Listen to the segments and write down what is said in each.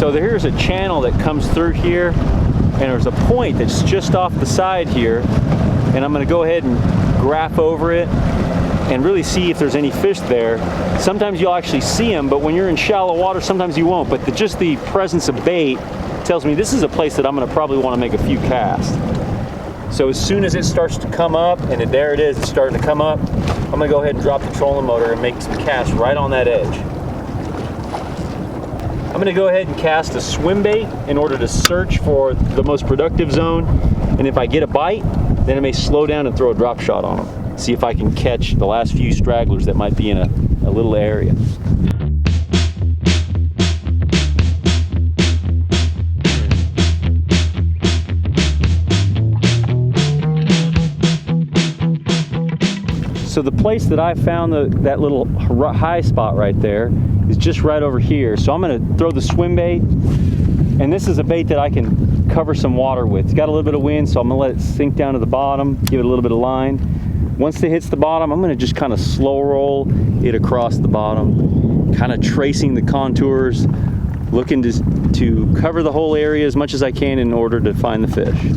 So here's a channel that comes through here, and there's a point that's just off the side here, and I'm going to go ahead and graph over it and really see if there's any fish there. Sometimes you'll actually see them, but when you're in shallow water, sometimes you won't. But just the presence of bait tells me this is a place that I'm going to probably want to make a few casts. So as soon as it starts to come up, and there it is, it's starting to come up, I'm going to go ahead and drop the trolling motor and make some casts right on that edge. I'm going to go ahead and cast a swim bait in order to search for the most productive zone, and if I get a bite, then I may slow down and throw a drop shot on them. See if I can catch the last few stragglers that might be in a little area. So the place that I found that little high spot right there is just right over here. So I'm going to throw the swim bait, and this is a bait that I can cover some water with. It's got a little bit of wind, so I'm going to let it sink down to the bottom, give it a little bit of line. Once it hits the bottom, I'm going to just kind of slow roll it across the bottom, kind of tracing the contours, looking to cover the whole area as much as I can in order to find the fish.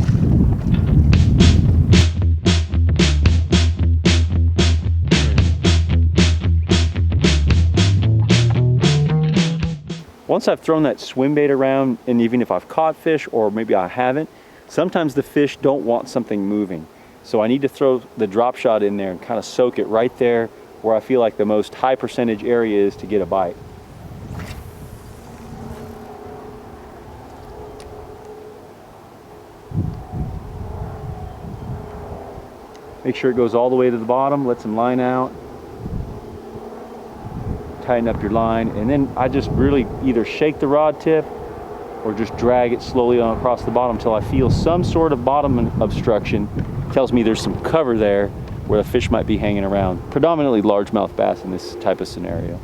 Once I've thrown that swim bait around, and even if I've caught fish or maybe I haven't, sometimes the fish don't want something moving. So I need to throw the drop shot in there and kind of soak it right there where I feel like the most high percentage area is to get a bite. Make sure it goes all the way to the bottom, let some line out. Tighten up your line, and then I just really either shake the rod tip or just drag it slowly on across the bottom until I feel some sort of bottom obstruction. Tells me there's some cover there where the fish might be hanging around. Predominantly largemouth bass in this type of scenario.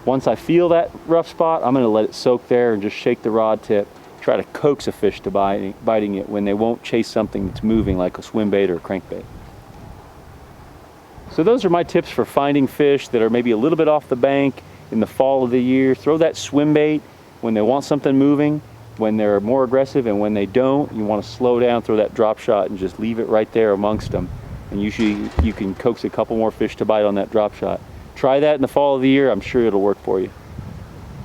Once I feel that rough spot, I'm going to let it soak there and just shake the rod tip. Try to coax a fish to biting it when they won't chase something that's moving like a swim bait or a crankbait. So those are my tips for finding fish that are maybe a little bit off the bank in the fall of the year. Throw that swim bait when they want something moving, when they're more aggressive, and when they don't, you want to slow down, throw that drop shot and just leave it right there amongst them. And usually you can coax a couple more fish to bite on that drop shot. Try that in the fall of the year, I'm sure it'll work for you.